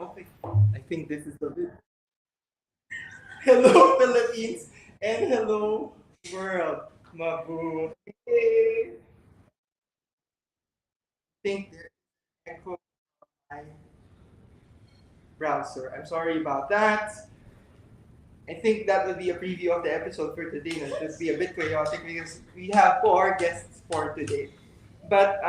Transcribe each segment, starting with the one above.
Okay, I think this is the bit. Hello, Philippines, and hello, world. Mabuhay. I think there's echo on my browser. I'm sorry about that. I think that will be a preview of the episode for today. And it'll be a bit chaotic because we have four guests for today. But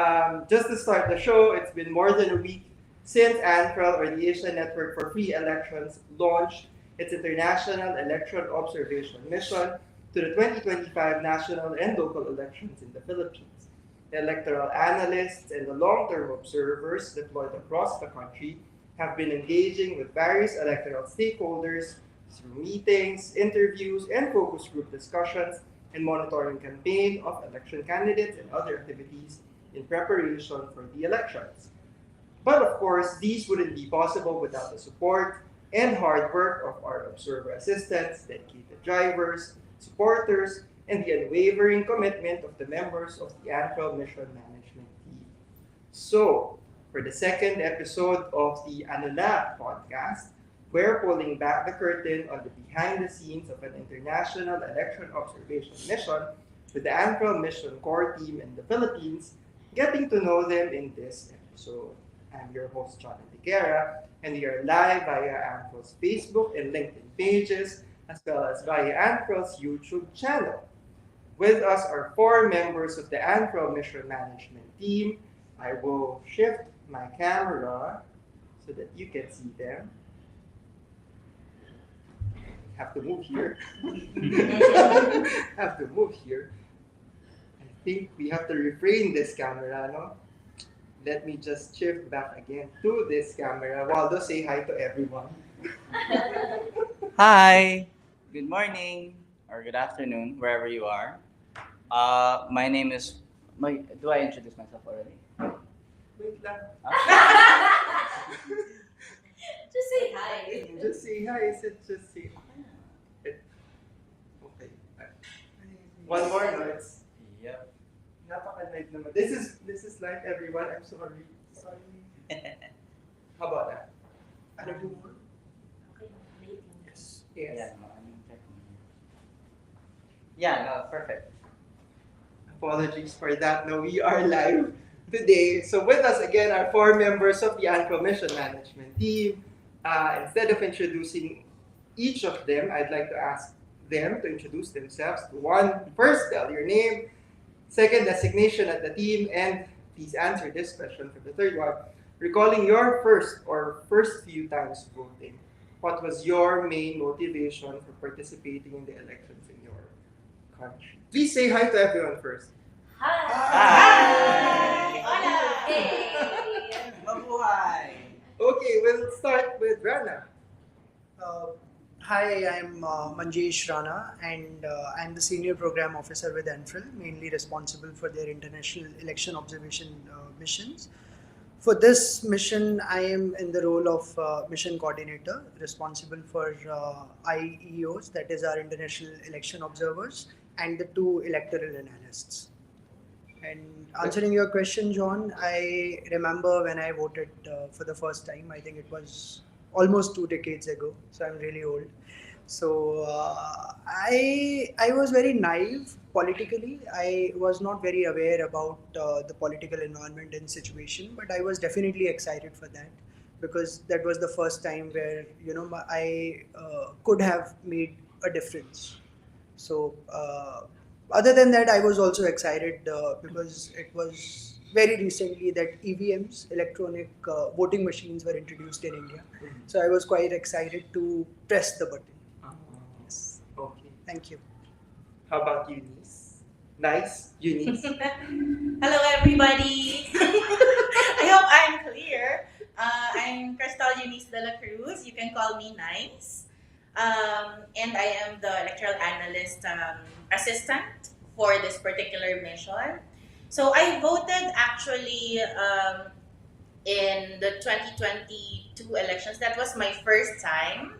just to start the show, it's been more than a week since ANFREL, or the Asian Network for Free Elections, launched its International Election Observation Mission to the 2025 national and local elections in the Philippines. The electoral analysts and the long-term observers deployed across the country have been engaging with various electoral stakeholders through meetings, interviews, and focus group discussions and monitoring campaign of election candidates and other activities in preparation for the elections. But of course, these wouldn't be possible without the support and hard work of our observer assistants, dedicated drivers, supporters, and the unwavering commitment of the members of the ANFREL Mission Management Team. So, for the second episode of the Anula podcast, we're pulling back the curtain on the behind the scenes of an international election observation mission with the ANFREL Mission Core Team in the Philippines, getting to know them in this episode. I'm your host, John Antiquera, and we are live via ANFREL's Facebook and LinkedIn pages, as well as via ANFREL's YouTube channel. With us are four members of the ANFREL Mission Management Team. I will shift my camera so that you can see them. Have to move here. Have to move here. I think we have to refrain this camera, no? Let me just shift back again to this camera. Waldo, say hi to everyone. Hi, good morning or good afternoon, wherever you are. My name is. Do I introduce myself already? Wait lang. Just say hi. Just say hi. I said just say hi. Okay. One more noise. Yep. Napaka-live naman. This is live, everyone. I'm sorry. How about that? Ano po more? Okay, waiting. Yes. Yeah, no, I'm checking. Yeah, no, perfect. Apologies for that. No, we are live today. So with us again are four members of the ANFREL Mission Management Team. Instead of introducing each of them, I'd like to ask them to introduce themselves. One, first, tell your name. Second, designation at the team. And please answer this question for the third one. Recalling your first few times voting, what was your main motivation for participating in the elections in your country? Please say hi to everyone first. Hi. Hi. Hola. Hey. Mabuhay! Okay, we'll start with Rana. Hi, I'm Manjesh Rana, and I'm the Senior Program Officer with ANFREL, mainly responsible for their international election observation missions. For this mission, I am in the role of Mission Coordinator, responsible for IEOs, that is our International Election Observers, and the two electoral analysts. And answering your question, John, I remember when I voted for the first time. I think it was almost 2 decades ago, so I'm really old. So I was very naive politically. I was not very aware about the political environment and situation, but I was definitely excited for that because that was the first time where I could have made a difference. So other than that, I was also excited because it was very recently that EVMs, electronic voting machines, were introduced in India. So I was quite excited to press the button. Yes. Okay. Thank you. How about Eunice? Nice, Eunice. Hello, everybody. I hope I'm clear. I'm Crystal Eunice de la Cruz. You can call me Nice. And I am the electoral analyst assistant for this particular mission. So I voted actually in the 2022 elections. That was my first time.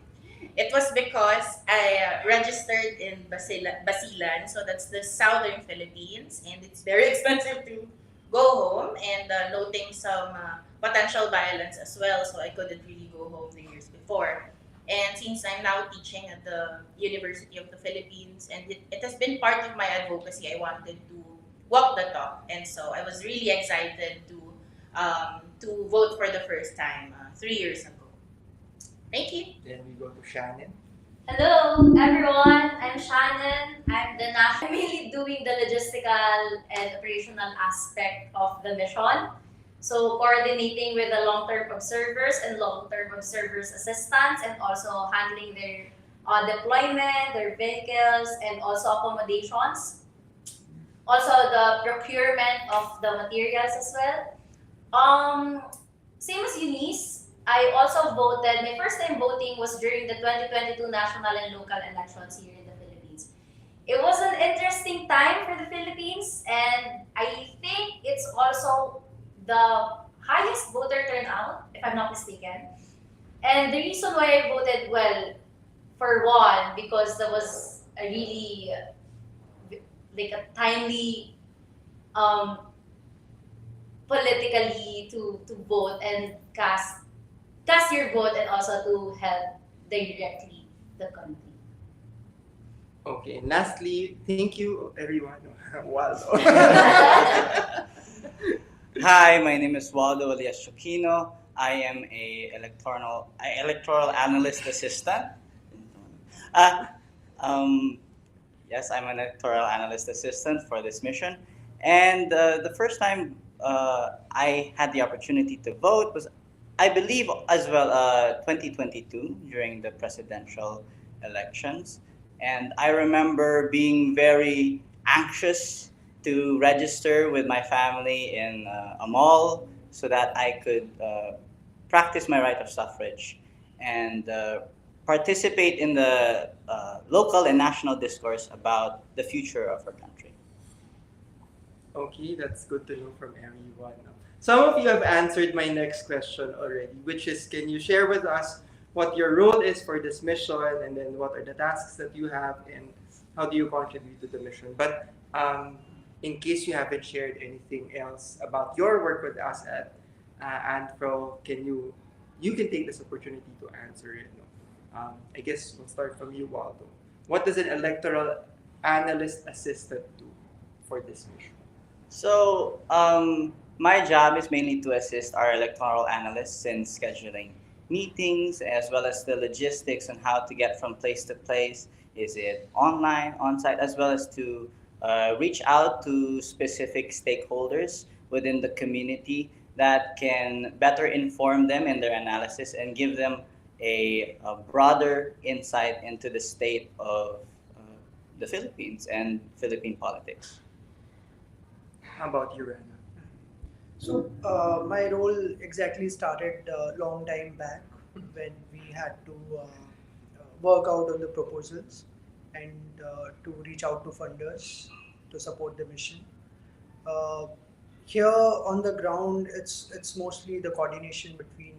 It was because I registered in Basilan, so that's the southern Philippines, and it's very expensive to go home. and noting some potential violence as well, so I couldn't really go home the years before. And since I'm now teaching at the University of the Philippines, and it has been part of my advocacy, I wanted to walk the talk, and so I was really excited to vote for the first time 3 years ago. Thank you. Then we go to Shannon. Hello, everyone. I'm Shannon. I'm the national. I'm mainly doing the logistical and operational aspect of the mission. So coordinating with the long-term observers and long-term observers assistants, and also handling their deployment, their vehicles, and also accommodations. Also the procurement of the materials as well. Same as Eunice, I also voted. My first time voting was during the 2022 national and local elections here in the Philippines. It was an interesting time for the Philippines, and I think it's also the highest voter turnout, if I'm not mistaken. And the reason why I voted, well, for one, because there was a really like a timely politically to vote and cast your vote, and also to help directly the country. Okay, and lastly, thank you everyone. Waldo. Hi, my name is Waldo alias Chokino. I am a electoral analyst assistant. Uh, um, yes, I'm an electoral analyst assistant for this mission. And the first time I had the opportunity to vote was, I believe, as well, 2022 during the presidential elections. And I remember being very anxious to register with my family in a mall so that I could practice my right of suffrage and participate in the local and national discourse about the future of our country. Okay, that's good to know from everyone. Some of you have answered my next question already, which is, can you share with us what your role is for this mission, and then what are the tasks that you have, and how do you contribute to the mission? But in case you haven't shared anything else about your work with us at ANFREL, you can take this opportunity to answer it. I guess we'll start from you, Waldo. What does an electoral analyst assistant do for this mission? So, my job is mainly to assist our electoral analysts in scheduling meetings, as well as the logistics on how to get from place to place. Is it online, on site, as well as to reach out to specific stakeholders within the community that can better inform them in their analysis and give them a broader insight into the state of the Philippines and Philippine politics. How about you, Rana? So my role exactly started a long time back when we had to work out on the proposals and to reach out to funders to support the mission. Uh, Here on the ground, it's mostly the coordination between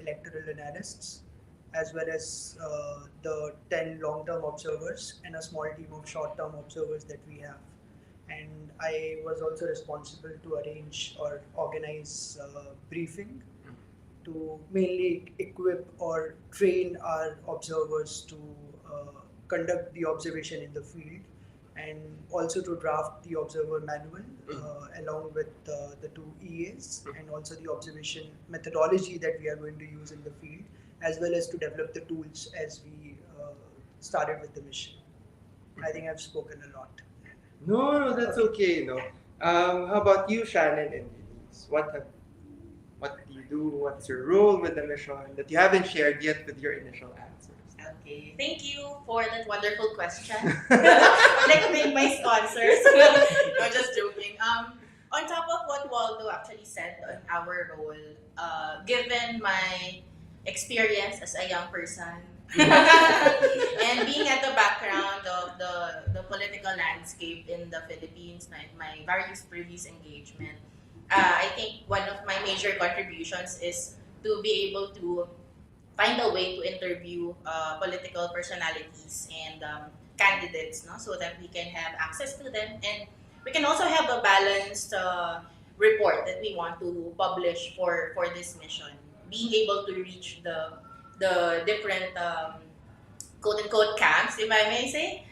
electoral analysts as well as the 10 long-term observers and a small team of short-term observers that we have. And I was also responsible to arrange or organize briefing to mainly equip or train our observers to conduct the observation in the field, and also to draft the observer manual along with the two EAs, and also the observation methodology that we are going to use in the field, as well as to develop the tools as we started with the mission. I think I've spoken a lot. No, that's okay. How about you, Shannon and Denise? What do you do? What's your role with the mission that you haven't shared yet with your initial answers? Okay, thank you for that wonderful question. I'd like to thank my sponsors. No, just joking. On top of what Waldo actually said on our role, given my experience as a young person and being at the background of the political landscape in the Philippines, my various previous engagement, I think one of my major contributions is to be able to find a way to interview political personalities and candidates, no, so that we can have access to them, and we can also have a balanced report that we want to publish for this mission. Being able to reach the different quote unquote camps, if I may say.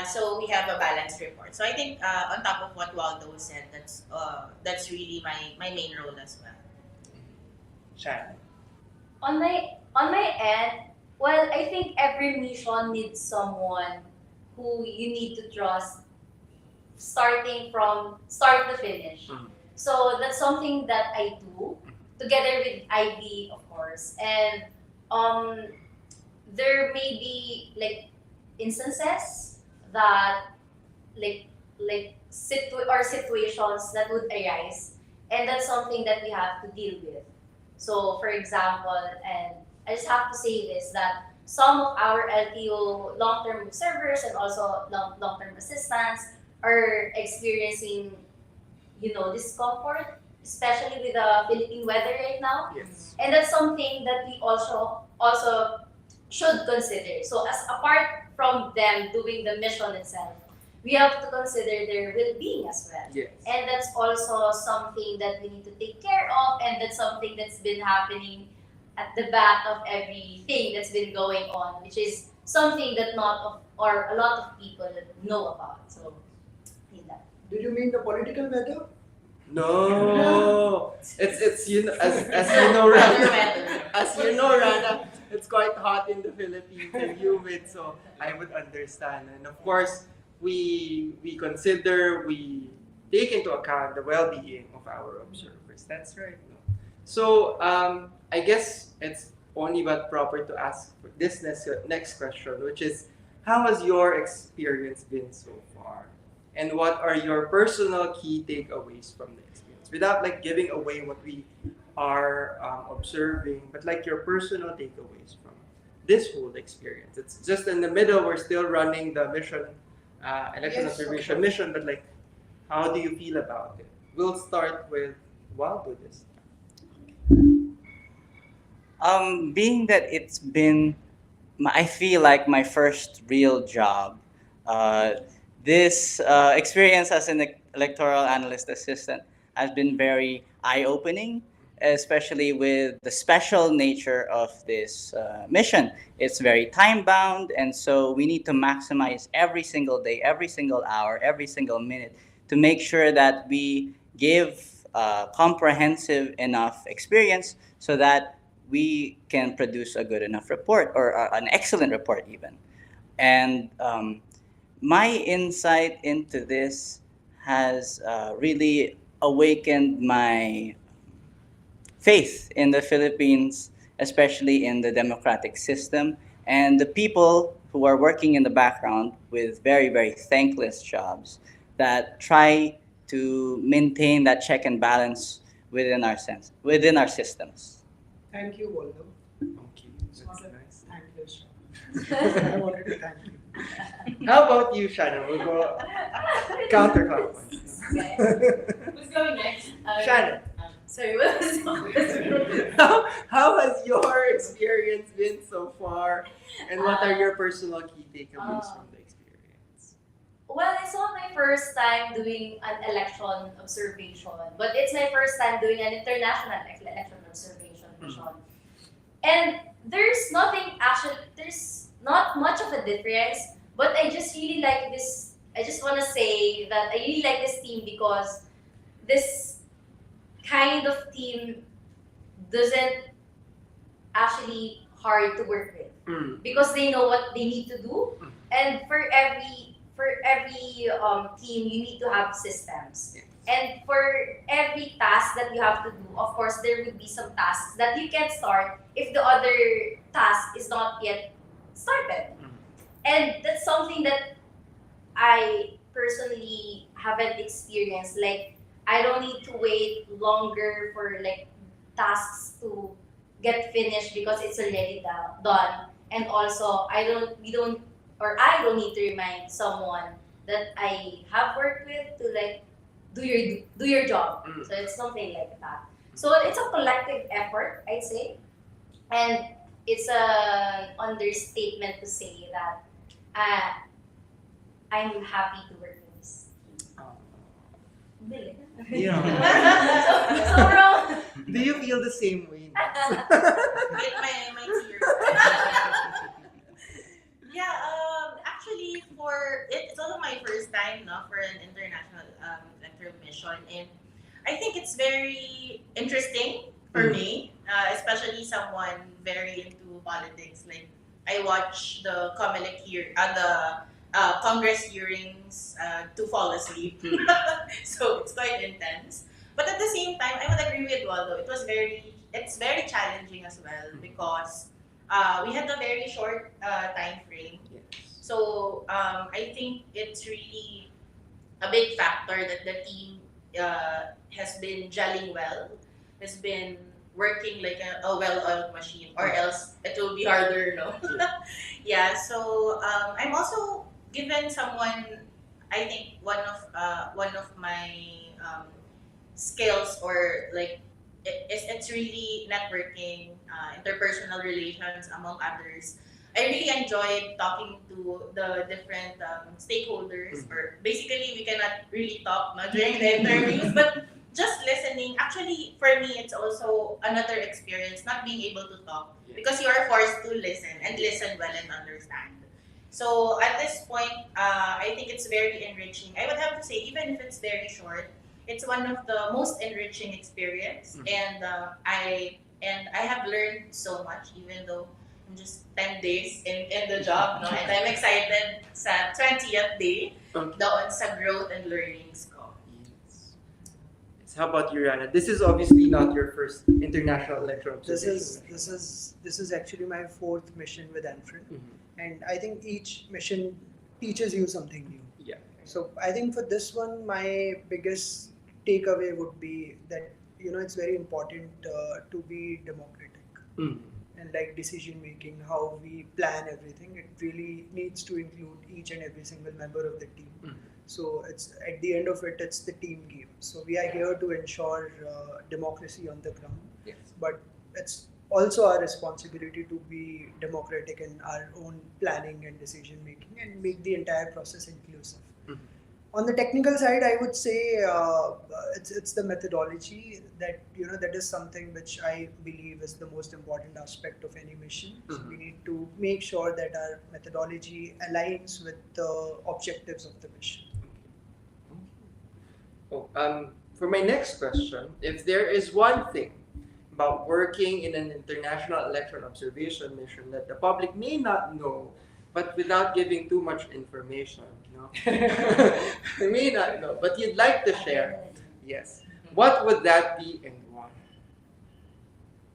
So we have a balanced report. So I think on top of what Waldo said, that's really my main role as well. Shannon. On my end, well, I think every mission needs someone who you need to trust, starting from start to finish. Mhm. So that's something that I do together with IB, of course. And um, there may be like instances that or situations that would arise, and that's something that we have to deal with. So, for example, and I just have to say this, that some of our LTO long-term observers and also long-term assistants are experiencing, discomfort, especially with the Philippine weather right now. Yes. And that's something that we also should consider. So as apart from them doing the mission itself, we have to consider their well-being as well. Yes. And that's also something that we need to take care of, and that's something that's been happening at the back of everything that's been going on, which is something that a lot of people know about. So, yun lang. Did you mean the political weather? No, it's as you know, Rana, as you know, Rana, it's quite hot in the Philippines and humid, so I would understand. And of course, we take into account the well-being of our observers. That's right. No? So I guess it's only but proper to ask for this next question, which is, how has your experience been so far? And what are your personal key takeaways from the experience? Without like giving away what we are observing, but like your personal takeaways from this whole experience. It's just in the middle, we're still running the mission, election Yes, observation okay. mission, but like, how do you feel about it? We'll start with Waldo this time. Being that it's been, I feel like my first real job. This experience as an electoral analyst assistant has been very eye-opening, especially with the special nature of this mission. It's very time-bound, and so we need to maximize every single day, every single hour, every single minute to make sure that we give comprehensive enough experience so that we can produce a good enough report or an excellent report even. And my insight into this has really awakened my faith in the Philippines, especially in the democratic system, and the people who are working in the background with very, very thankless jobs that try to maintain that check and balance within our systems. Thank you, Waldo. Okay, that's nice. Thank you. I wanted to thank you. How about you, Shannon? We'll go counterclockwise. Who's going next? Shannon. Sorry, what was the question? How has your experience been so far? And what are your personal key takeaways from the experience? Well, it's not my first time doing an election observation, but it's my first time doing an international election observation mission. And there's not much of a difference, but I just really like this. I just want to say that I really like this team because this kind of team doesn't actually hard to work with Mm. because they know what they need to do, and for every team you need to have systems. Yes. And for every task that you have to do, of course, there would be some tasks that you can start if the other task is not yet started. And that's something that I personally haven't experienced. Like, I don't need to wait longer for like tasks to get finished because it's already done. And also, I don't need to remind someone that I have worked with to like do your job. So it's something like that. So it's a collective effort, I'd say, and it's an understatement to say that I'm happy to work with this. Yeah. So wrong. Do you feel the same way? Get my tears. Yeah, actually, it's also my first time, no, for an international electoral mission, and I think it's very interesting for me, especially someone very into politics. Like I watch the Congress hearings to fall asleep, so it's quite intense. But at the same time, I would agree with Waldo. It's very challenging as well because we had a very short time frame. So I think it's really a big factor that the team has been gelling well, has been working like a well-oiled machine, or else it will be harder, no? Yeah. So I'm also given someone. I think one of my skills, or like it's really networking, interpersonal relations among others. I really enjoyed talking to the different stakeholders, or basically we cannot really talk, no, during the interviews, but just listening. Actually, for me, it's also another experience not being able to talk because you are forced to listen and listen well and understand. So at this point, I think it's very enriching. I would have to say, even if it's very short, it's one of the most enriching experience, and I have learned so much, even though I'm just 10 days in the job, no? And I'm excited sa 20th day doon sa growth and learnings ko. Yes. How about you, Rana? This is obviously not your first international electoral observation. This is actually my fourth mission with ANFREL, Mhm. and I think each mission teaches you something new. Yeah. So I think for this one, my biggest takeaway would be that it's very important to be democratic Mm. and like decision making, how we plan everything. It really needs to include each and every single member of the team. Mm. So it's at the end of it, it's the team game. So we are here to ensure democracy on the ground, Yes. but it's also our responsibility to be democratic in our own planning and decision making and make the entire process inclusive. Mhm. On the technical side, I would say it's the methodology that is something which I believe is the most important aspect of any mission. So Mhm. we need to make sure that our methodology aligns with the objectives of the mission. For my next question, if there is one thing about working in an international election observation mission that the public may not know, but without giving too much information, they may not know, but you'd like to share, yes. What would that be and why?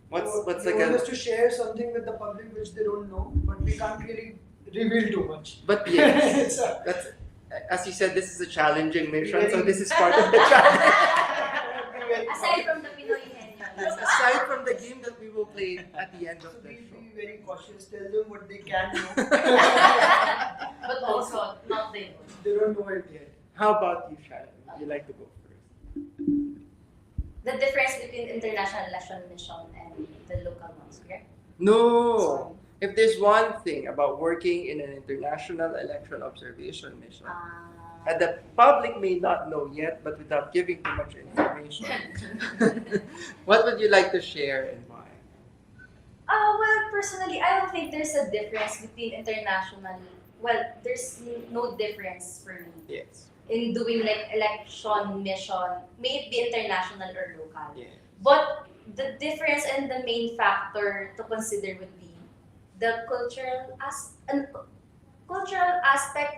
What's you like want us a to share something with the public which they don't know, but we can't really reveal too much. but yes, It's a- that's as you said, this is a challenging mission, so Very- this is part of the challenge. Aside from the Pinoy henyo. Yes, aside from the game that we will play at the end So of the be show. very cautious. Tell them what they can know. But also, not they. They don't know it yet. How about you, Shannon? Would you like to go first? The difference between international election mission and the local ones, okay? No. If there's one thing about working in an international election observation mission that the public may not know yet, but without giving too much information, what would you like to share and why? Well, personally, I don't think there's a difference between international. Well, there's no difference for me Yes. in doing like election mission, may it be international or local. Yeah. But the difference and the main factor to consider would be the cultural aspect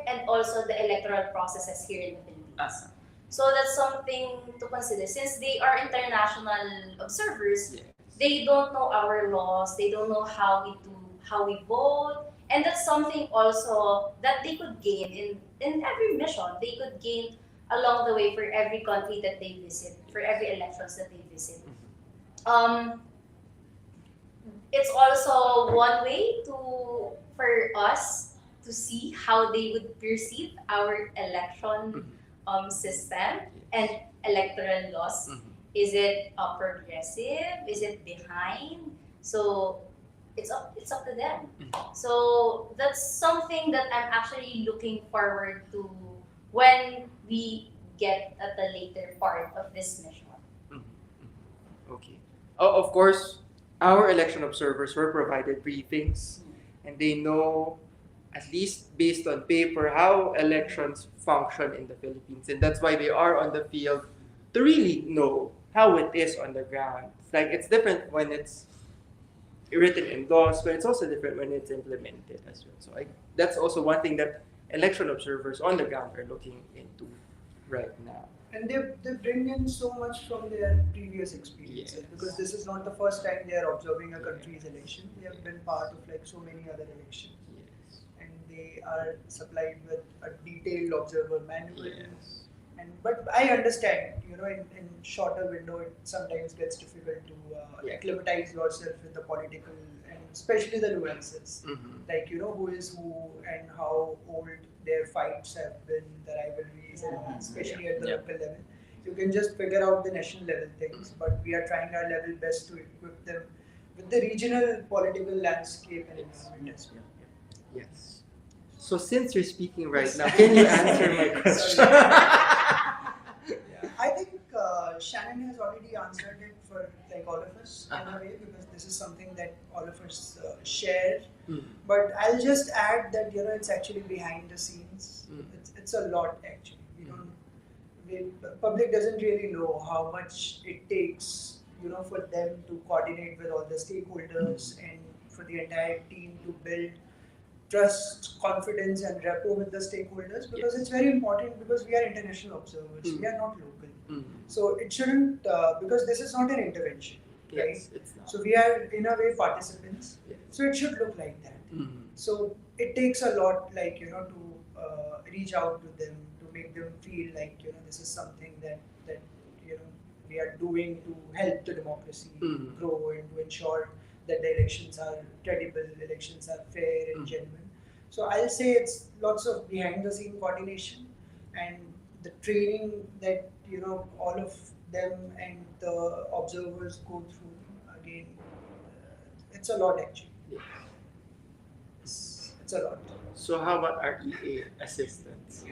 and also the electoral processes here in the Philippines. So that's something to consider. Since they are international observers, Yes. they don't know our laws, they don't know how we vote, and that's something also that they could gain in every mission. They could gain along the way for every country that they visit, for every elections that they visit. It's also one way for us to see how they would perceive our election system and electoral laws. Mhm. Is it progressive? Is it behind? So it's up to them. So that's something that I'm actually looking forward to when we get at the later part of this mission. Okay. Oh, of course, our election observers were provided briefings, and they know, at least based on paper, how elections function in the Philippines, and that's why they are on the field to really know how it is on the ground. It's different when it's written in laws, but it's also different when it's implemented as well. So that's also one thing that election observers on the ground are looking into right now. And they bring in so much from their previous experiences, Yes. because this is not the first time they are observing a country's election. They have been part of so many other elections, Yes. and they are supplied with a detailed observer manual. Yes. But I understand, in shorter window, it sometimes gets difficult to acclimatize yourself with the political and especially the nuances, Mm-hmm. who is who and how old their fights have been, the rivalries, and especially at the Yeah. local level. You can just figure out the national level things, but we are trying our level best to equip them with the regional political landscape and environment as well. Yes. So since you're speaking right now, can you answer my question? Yeah, I think Shannon has already answered it for all of us in a way, because this is something that all of us share. But I'll just add that it's actually behind the scenes. It's a lot actually. The public doesn't really know how much it takes for them to coordinate with all the stakeholders and for the entire team to build trust, confidence, and rapport with the stakeholders, because it's very important, because we are international observers, we are not local. So it shouldn't, because this is not an intervention, right? Yes, it's not. So we are in a way participants. Yes. So it should look like that. So it takes a lot, to reach out to them, to make them feel like this is something that we are doing to help the democracy grow and to ensure that the elections are credible, elections are fair and genuine. So I'll say it's lots of behind the scene coordination and the training that all of them and the observers go through. Again, it's a lot actually. It's a lot. So how about our EA assistants?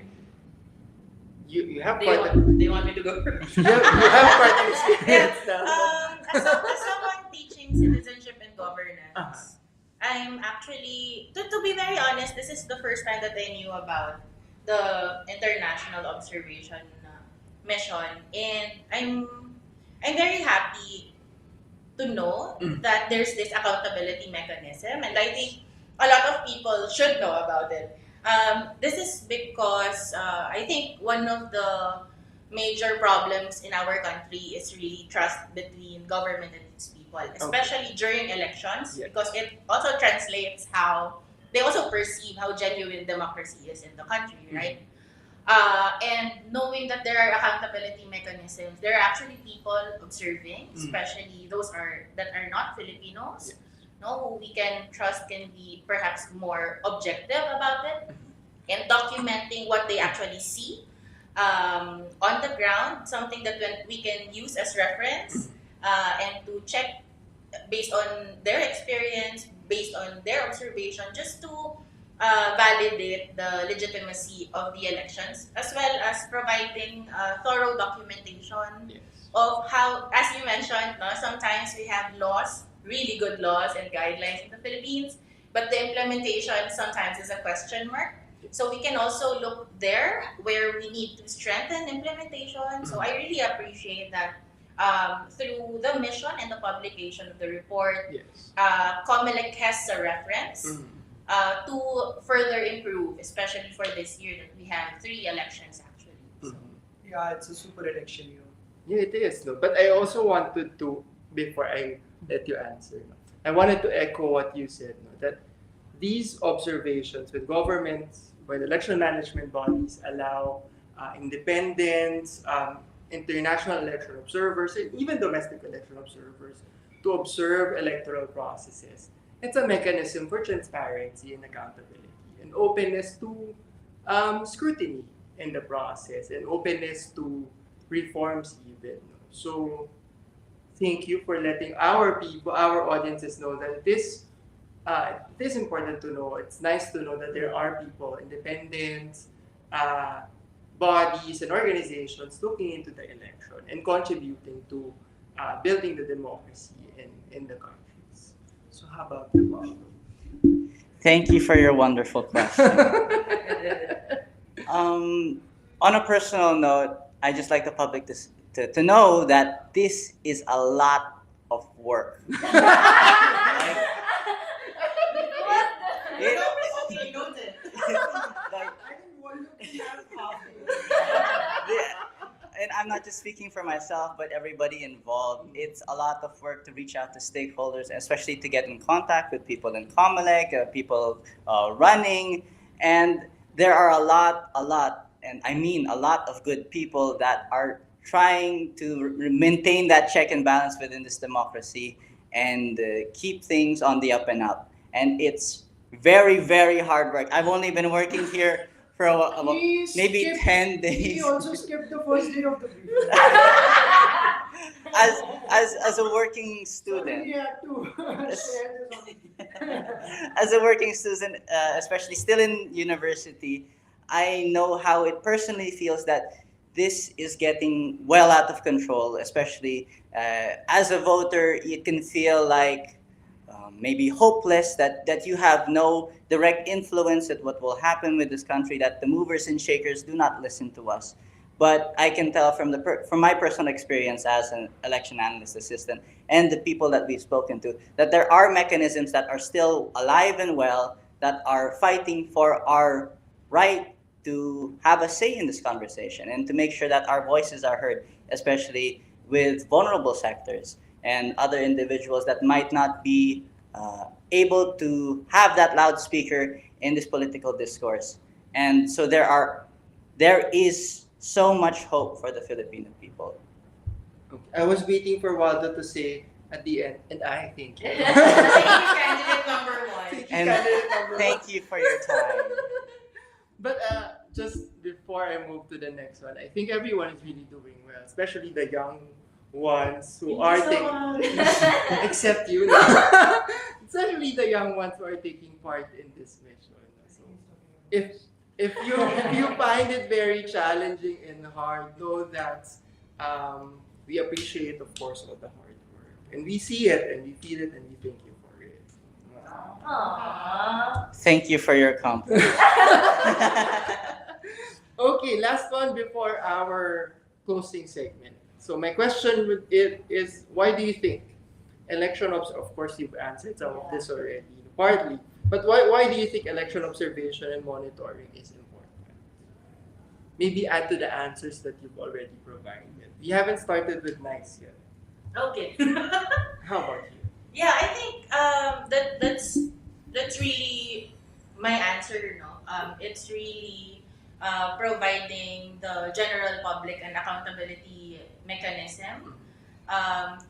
You have They quite want me to go first. you have quite an experience now. As someone teaching citizenship and governance, I'm actually, to be very honest, this is the first time that I knew about the international observation mission, and I'm very happy to know that there's this accountability mechanism, and I think a lot of people should know about it. This is because I think one of the major problems in our country is really trust between government and its people, especially during elections, Yeah. because it also translates how they also perceive how genuine democracy is in the country, right? And knowing that there are accountability mechanisms, there are actually people observing, especially those that are not Filipinos, who we can trust can be perhaps more objective about it and documenting what they actually see on the ground, something that we can use as reference and to check based on their experience, based on their observation, just to validate the legitimacy of the elections, as well as providing thorough documentation of how, as you mentioned, sometimes we have laws, really good laws and guidelines in the Philippines, but the implementation sometimes is a question mark. So we can also look there where we need to strengthen implementation. So I really appreciate that through the mission and the publication of the report, COMELEC has a reference to further improve, especially for this year that we have 3 elections actually. So. Yeah, it's a super election year. Yeah, it is. No? But I also wanted to, before I let you answer, I wanted to echo what you said, that these observations with governments, when election management bodies allow independents, international election observers, and even domestic election observers to observe electoral processes. It's a mechanism for transparency and accountability and openness to scrutiny in the process and openness to reforms even. So thank you for letting our people, our audiences know that it is important to know. It's nice to know that there are people, independents, bodies and organizations looking into the election and contributing to building the democracy in the countries. So how about you, Paulo? Thank you for your wonderful question. On a personal note, I just like the public to know that this is a lot of work. Like, it, Okay, noted. like, and I'm not just speaking for myself, but everybody involved. It's a lot of work to reach out to stakeholders, especially to get in contact with people in Comelec, people running, and there are and I mean a lot of good people that are trying to maintain that check and balance within this democracy and keep things on the up and up. And it's very, very hard work. I've only been working here for maybe 10 days. He also skipped the first day of the briefing. as a working So student. we had to share this on. As a working student, especially still in university, I know how it personally feels that this is getting well out of control. Especially as a voter, you can feel like maybe hopeless that you have no direct influence at what will happen with this country, that the movers and shakers do not listen to us. But I can tell from my personal experience as an election analyst assistant and the people that we've spoken to that there are mechanisms that are still alive and well that are fighting for our right to have a say in this conversation and to make sure that our voices are heard, especially with vulnerable sectors and other individuals that might not be able to have that loudspeaker in this political discourse. And so there is so much hope for the Filipino people. Okay. I was waiting for Waldo to say at the end, and I think. Thank you, candidate number one. Thank you, And candidate number thank you for your time. But just before I move to the next one, I think everyone is really doing well, especially the young ones who are taking, except you, especially the young ones who are taking part in this mission. So if you find it very challenging and hard, know that we appreciate, of course, all the hard work, and we see it and we feel it and we thank you for it. Aww. Thank you for your compliment. Okay, last one before our closing segment. So my question with it is, why do you think of course you've answered some of this already, partly, but why do you think election observation and monitoring is important? Maybe add to the answers that you've already provided. We haven't started with nice yet. Okay. How about you? Yeah, I think that's really my answer. No, it's really providing the general public an accountability mechanism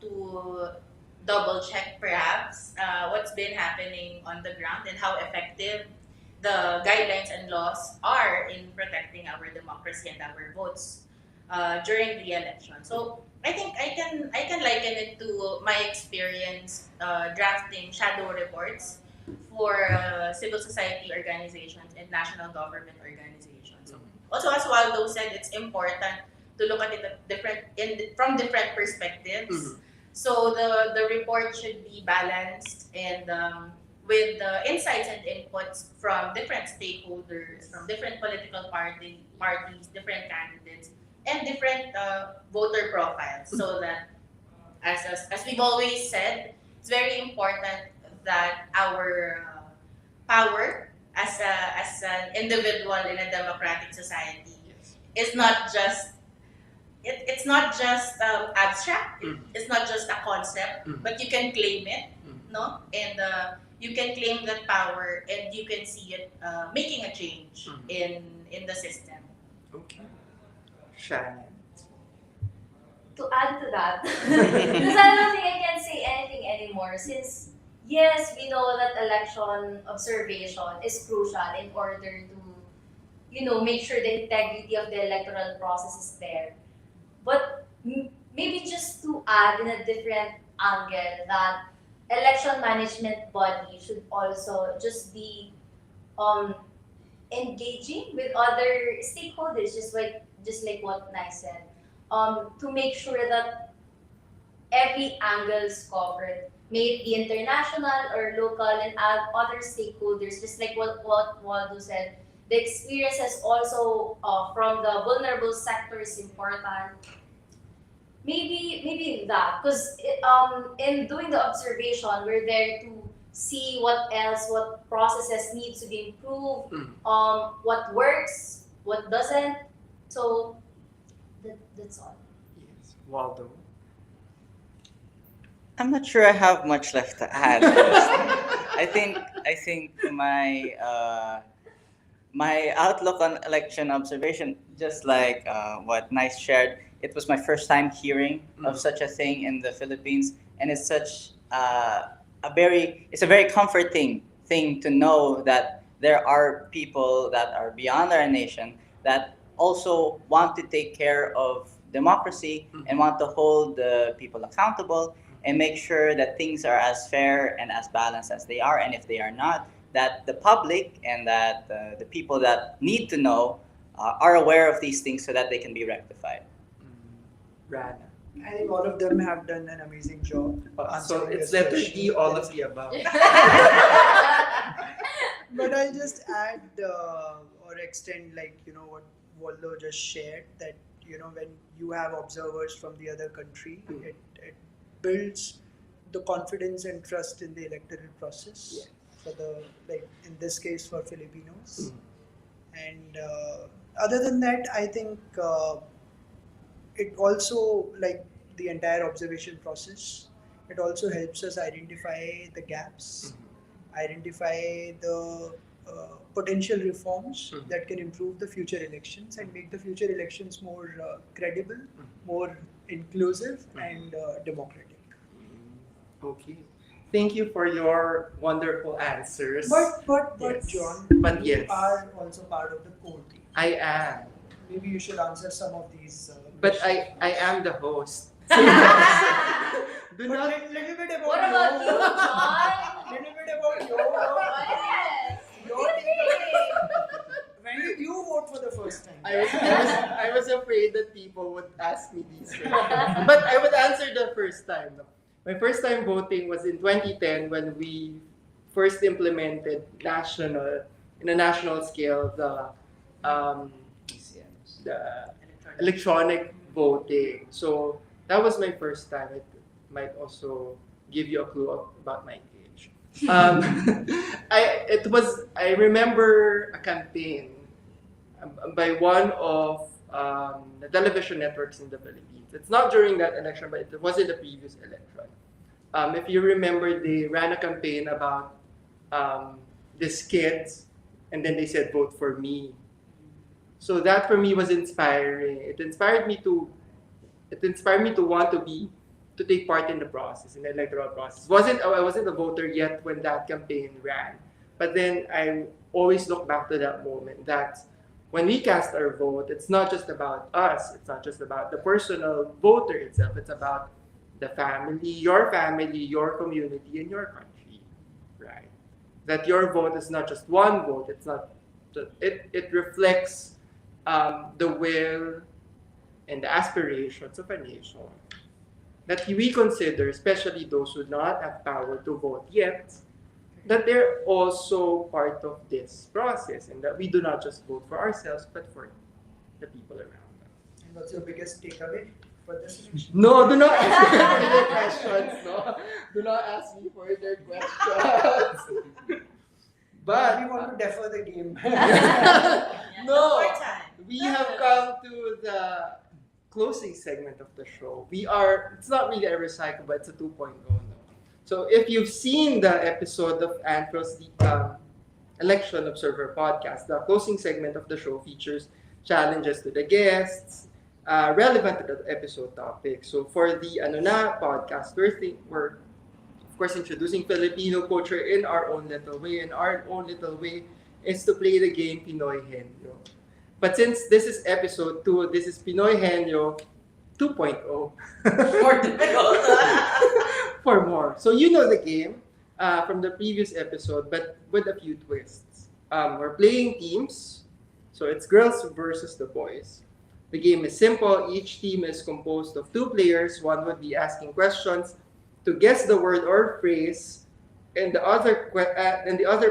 to double check perhaps what's been happening on the ground and how effective the guidelines and laws are in protecting our democracy and our votes during the election. So I think I can liken it to my experience drafting shadow reports for civil society organizations and national government organizations. So also, as Waldo said, it's important to look at it from different perspectives. Mhm. So the report should be balanced and with the insights and inputs from different stakeholders, from different political parties, different candidates, and different voter profiles. So that, as we've always said, it's very important that our power as an individual in a democratic society is not just it's not just abstract. Mhm. It's not just a concept, Mhm. but you can claim it, Mhm. no? And you can claim that power, and you can see it making a change Mhm. in the system. Okay. Shannon. To add to that, because I don't think I can say anything anymore since, yes, we know that election observation is crucial in order to, make sure the integrity of the electoral process is there. But maybe just to add in a different angle that election management body should also just be um, engaging with other stakeholders, just like what Nai said, to make sure that every angle is covered, may it be international or local and other stakeholders, just like what Waldo said. The experiences also from the vulnerable sector is important. Maybe that, because in doing the observation, we're there to see what processes need to be improved, what works, what doesn't. So that's all. Yes, Waldo. I'm not sure I have much left to add. I think my outlook on election observation, just like what Nice shared, it was my first time hearing of such a thing in the Philippines, and it's a very comforting thing to know that there are people that are beyond our nation that also want to take care of democracy and want to hold the people accountable and make sure that things are as fair and as balanced as they are, and if they are not, that the public and that the people that need to know are aware of these things so that they can be rectified. Rana. I think all of them have done an amazing job. So answering it's this letter question. D, all of the above. But I'll just add or extend, like, what Waldo just shared, that, when you have observers from the other country, it builds the confidence and trust in the electoral process for in this case, for Filipinos. And other than that, I think it also, like the entire observation process, it also helps us identify the gaps, identify the potential reforms that can improve the future elections and make the future elections more credible, more inclusive, and democratic. Okay. Thank you for your wonderful answers. But Yes. John, But you yes. are also part of the core team. I am. Maybe you should answer some of these. But questions. I am the host. Do But not. little bit about What about you, John? Little bit about Yes. your takeaway. When did you vote for the first time? I was afraid that people would ask me these questions. But I would answer the first time. No? My first time voting was in 2010 when we first implemented in a national scale, the electronic voting. So that was my first time. It might also give you a clue about my age. I remember a campaign by one of the television networks in the Philippines. It's not during that election, but it was in the previous election. If you remember, they ran a campaign about these kids, and then they said, "Vote for me." So that for me was inspiring. It inspired me to want to take part in the process, in the electoral process. I wasn't a voter yet when that campaign ran, but then I always look back to that moment that when we cast our vote, it's not just about us. It's not just about the personal voter itself. It's about the family, your community, and your country, right? That your vote is not just one vote. It's not. It reflects the will and the aspirations of a nation that we consider, especially those who do not have power to vote yet, that they're also part of this process, and that we do not just vote for ourselves, but for the people around us. And what's your biggest takeaway for this election? No, do not ask me further questions. No, do not ask me further questions. But we want to defer the game. no, More time. we have come to the closing segment of the show. It's not really a recycle, but it's a 2.0 now. So if you've seen the episode of ANFREL's Election Observer podcast, the closing segment of the show features challenges to the guests, relevant to the episode topic. So for the podcast, we're of course introducing Filipino culture in our own little way, and our own little way is to play the game Pinoy Henyo. But since this is episode 2, this is Pinoy Henyo 2.0. More difficult. For more. So you know the game from the previous episode, but with a few twists. We're playing teams, so it's girls versus the boys. The game is simple. Each team is composed of two players. One would be asking questions to guess the word or phrase, and the other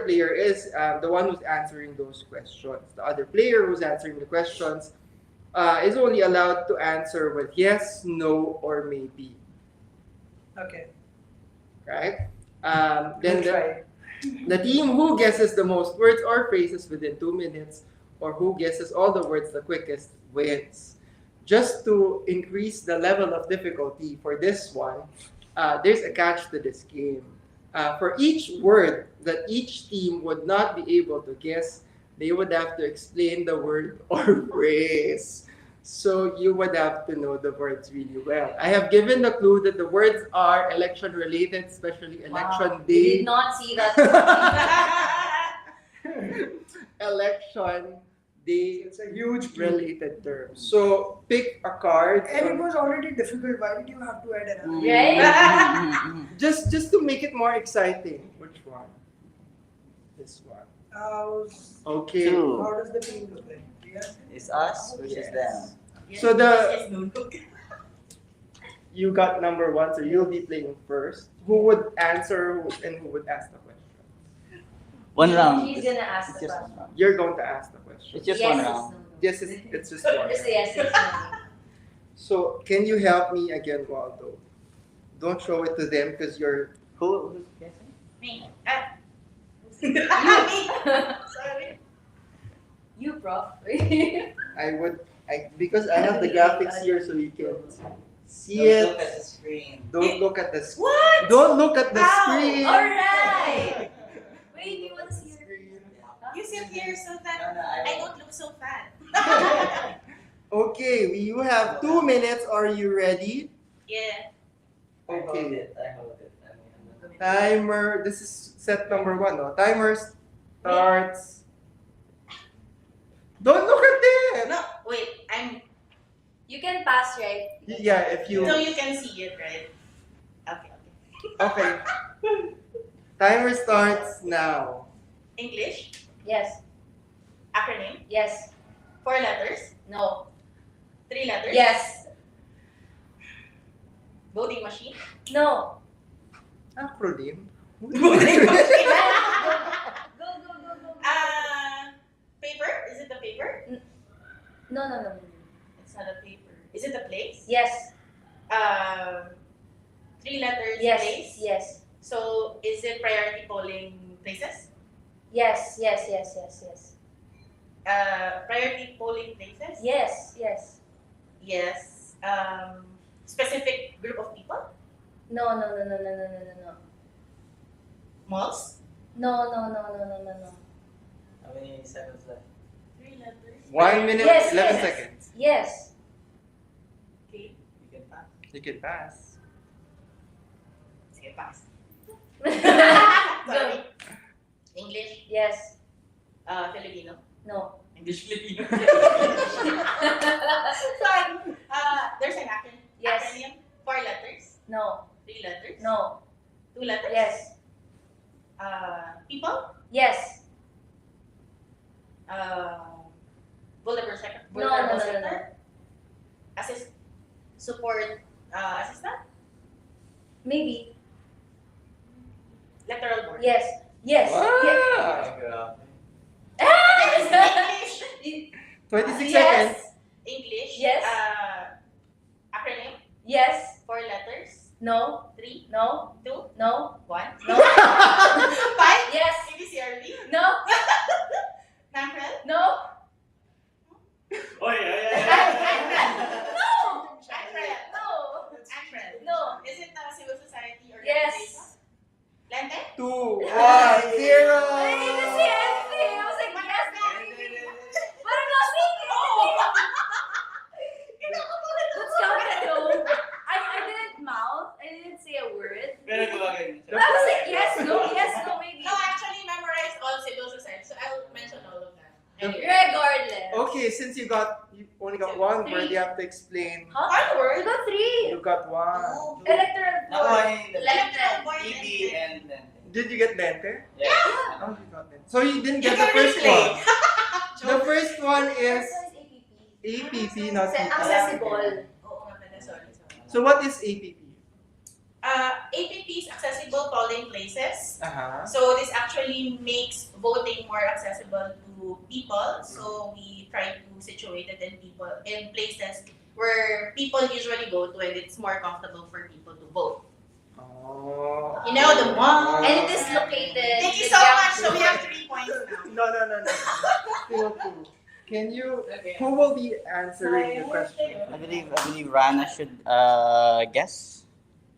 player is the one who's answering those questions. The other player who's answering the questions is only allowed to answer with yes, no, or maybe. Okay. Right? We'll try. The team who guesses the most words or phrases within 2 minutes, or who guesses all the words the quickest, wins. Just to increase the level of difficulty for this one, there's a catch to this game. For each word that each team would not be able to guess, they would have to explain the word or phrase. So you would have to know the words really well. I have given the clue that the words are election related, especially election Wow. day. Did not see that. Election day It's a huge clue. related term. So pick a card. And it was already difficult. Why did you have to add another? Right? just to make it more exciting. Which one? This one. Okay. Two. How does the team look like? Yes. It's us versus Yes. them. So Yes, no, no. You got number one, so you'll be playing first. Who would answer and who would ask the question? One round. He's gonna ask It's the just question. one round. You're going to ask the question. It's just Yes, one yes, round. no, no. Yes, it's just one. Just say yes, yes, no. So can you help me again, Waldo? Don't show it to them because you're. Who's guessing? Me. Sorry. You, prof. Because I have the graphics here, so you can see Don't it. look at the screen. Don't look at the screen. What? Don't look at the Ow! screen. Alright! Wait, you want to see your... You sit here so No, that no, I don't look so fat. Okay, you have 2 minutes. Are you ready? Yeah. I hold Okay. it. I hold it. Timer. This is set number 1. No? Timer starts. Don't look at them. No, wait. You can pass, right? Yeah, if you. So you can see it, right? Okay. Okay. Timer starts now. English. Yes. Acronym. Yes. 4 letters. No. 3 letters. Yes. Voting machine. No. Acronym. Voting machine. Go, go, go, go. Paper. Is it a paper? No, no, no, no. It's not a paper. Is it a place? Yes. 3 letters. Yes. Place. Yes. So is it priority polling places? Yes. Yes. Yes. Yes. Yes. Priority polling places? Yes. Yes. Yes. Specific group of people? No, no, no, no, no, no, no, no, no. Malls? No, no, no, no, no, no, no. How many seconds left? 3 letters. 1 minute, Yes, 11 yes. seconds. Yes. Okay. You can pass. You can pass. Sige, pass. Go. Sorry. English? Yes. Filipino? No. English Filipino. Sorry. There's an acronym. Yes. Acronym. 4 letters. No. 3 letters. No. 2 letters. Yes. People. Yes. Vulnerable sector. No, no, no, no, no. Support. Assistant. Maybe. Electoral board. Yes. Yes. Yes. Wow. English. 26 Yes. seconds. English. Yes. Acronym. Yes. 4 letters. No. 3, No. 2, No. 1. No. 5. Yes. ABCRB. No. ANFREL. No. Oh, yeah, No. ANFREL. No. ANFREL. No. Is it a civil society organization? Yes. Lente? 2, 1, 0. I didn't even say anything. I was like, yes, no, maybe. But I'm not saying anything. Let's count it though. I didn't mouth. I didn't say a word. Pero gumagano But I was like, yes, no, maybe. No, actually memorized all civil society, so I'll mention all of them. Anyway. Regardless. Okay, since you only got 1 word, you have to explain. Huh? One word. You got 3. You got 1. Electoral board. Nakuha niya yung Electoral board. EB and then. Did you get lente? Yeah. Oh, you got it. So you didn't You get the can first replay. one. The first one is APP. APP, not PPP. Accessible. Oo nga pala, sorry. So what is APP? APP is accessible polling places. Uh-huh. So this actually makes voting more accessible to people. So we try to situate it in places where people usually go to, and it's more comfortable for people to vote. Oh. You know, the mall. And it is located. Thank you in so the much. So we ground have 3 points now. No. Still two. Can you? Who will be answering the question? I believe Rana should guess.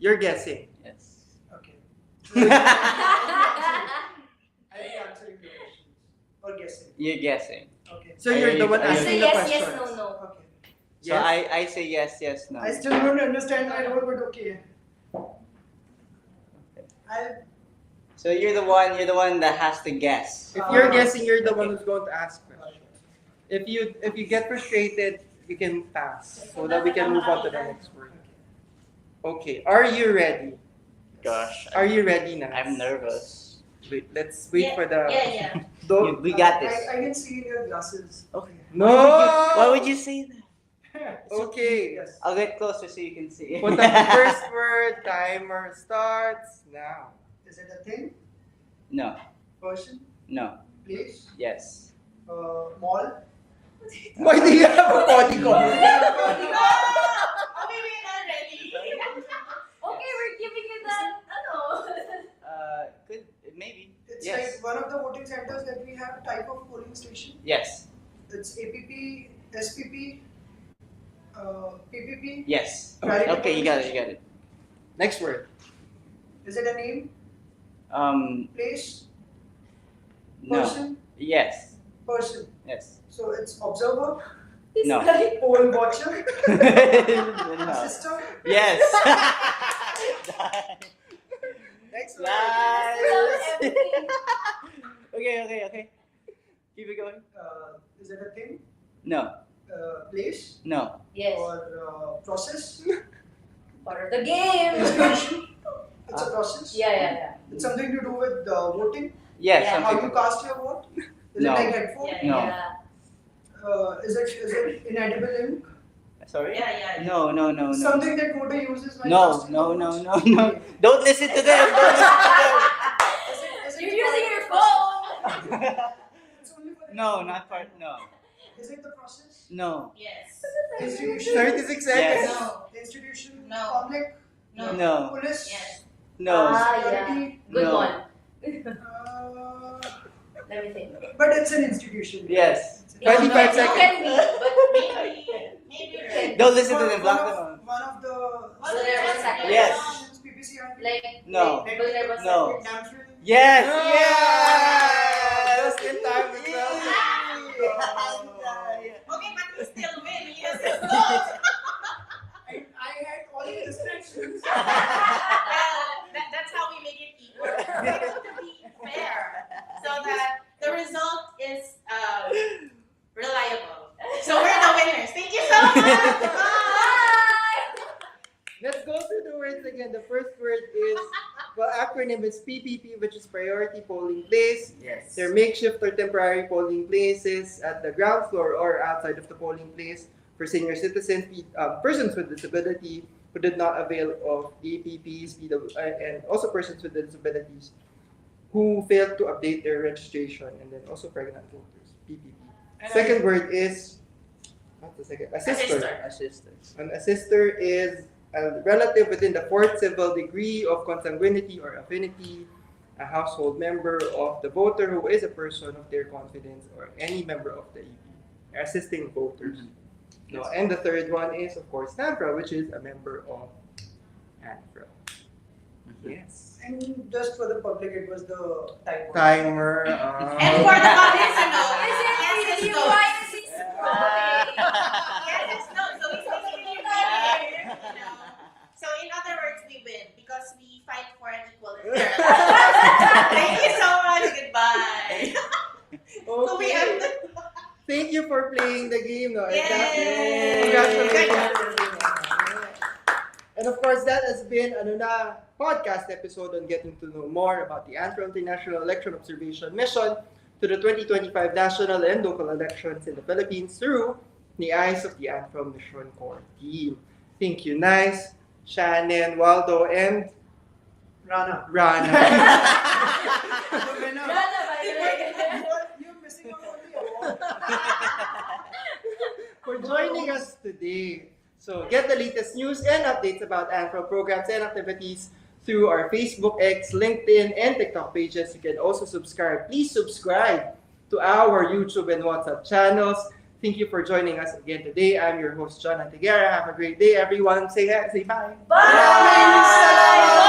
You're guessing. Yes. Okay. floor. I'll be answering the questions or guessing. You're guessing. Okay. So you're the one Are you- asking So the yes, questions. yes, no. Okay. So I say yes, no. I still don't understand my role, but okay. So you're the one that has to guess. If you're guessing, you're the one who's going to ask questions. If you get frustrated, you can pass so that we can move on to the next word. Okay. Are you ready? Gosh, Are you ready now? I'm nervous. Wait, let's wait Yeah, for the. Yeah. Don't. We got this. I can see in your glasses. Okay. No. Why would you say that? Okay. Yes. I'll get closer so you can see. Put up the first word. Timer starts now. Is it a thing? No. Person? No. Place? Yes. Mall? Why do you have a bodyguard? Okay, we're not ready. Okay, we're giving you that. Ano? Could maybe. It's Yes. like one of the voting centers that we have type of polling station. Yes. It's APP, SPP, PPP. Yes. Right. Okay, you got it. Next word. Is it a name? Place? No. Person? Yes. Person. Yes. So it's observer, This No. guy. poll watcher, No. assistant. Yes. Next word. Nice. Everything. Okay. Keep it going. Is it a thing? No. Place? No. Yes. Or process? Part of the game. Institution? It's a process. Yeah. It's something to do with voting. Yes. Yeah. How you Something. cast your vote? Is No. it like headphone? No. Is it inedible ink? Sorry. Yeah. No. Something that voter uses while No. casting their votes? No. Don't listen to them. Is it You're using your part phone. of the process? It's only for the No, not part. No. Is it the process? No. Yes. Institution? 36 seconds. Yes. No. Institution? No. Public? No. No. Police? Yes. No. Ah, yeah. Security? Good No. one. Uh, Let me think. but it's an institution. Yes. 25 It seconds. can be, but Maybe right. Don't listen to One- them. Block one them of- out. One of the Vulnerable sectors. Yes. PPC and like No. like vulnerable No. sectors. ANFREL. Yes. Yeah. Yes. Just in time as well. Okay, but we still win. Yes. I had all the distractions. That's how we make it equal. We have to be fair so that the result is reliable. So we're the winners. Thank you so much. Bye. Let's go through the words again. The first word is, acronym is PPP, which is Priority Polling Place. Yes. They're makeshift or temporary polling places at the ground floor or outside of the polling place for senior citizens, persons with disability who did not avail of APPs, and also persons with disabilities who failed to update their registration, and then also pregnant voters, PPP. Second word is, what's the second? Assister. Assistance. An assister is a relative within the fourth civil degree of consanguinity or affinity, a household member of the voter who is a person of their confidence, or any member of the EP, assisting voters. No, and the third one is, of course, ANFREL, which is a member of ANFREL. Yes. And just for the public, it was the Timer. And for the public to know, Is it yes, really it's no. why is he scrolling? Yes, it's no. So it's basically we win. So in other words, we win because we fight for an equal fair. Thank you so much. Goodbye. So we have Okay. Thank you for playing the game. No? Yay! Congratulations. And of course, that has been podcast episode on getting to know more about the ANFREL International Election Observation Mission to the 2025 national and local elections in the Philippines through the eyes of the ANFREL Mission Core Team. Thank you, Nice, Shannon, Waldo, and Rana. Rana. The winner. Rana, by the way. You're missing out on the award. For joining us today. So get the latest news and updates about ANFREL programs and activities through our Facebook, X, LinkedIn, and TikTok pages. You can also subscribe. Please subscribe to our YouTube and WhatsApp channels. Thank you for joining us again today. I'm your host, John Antigera. Have a great day, everyone. Say bye. Bye!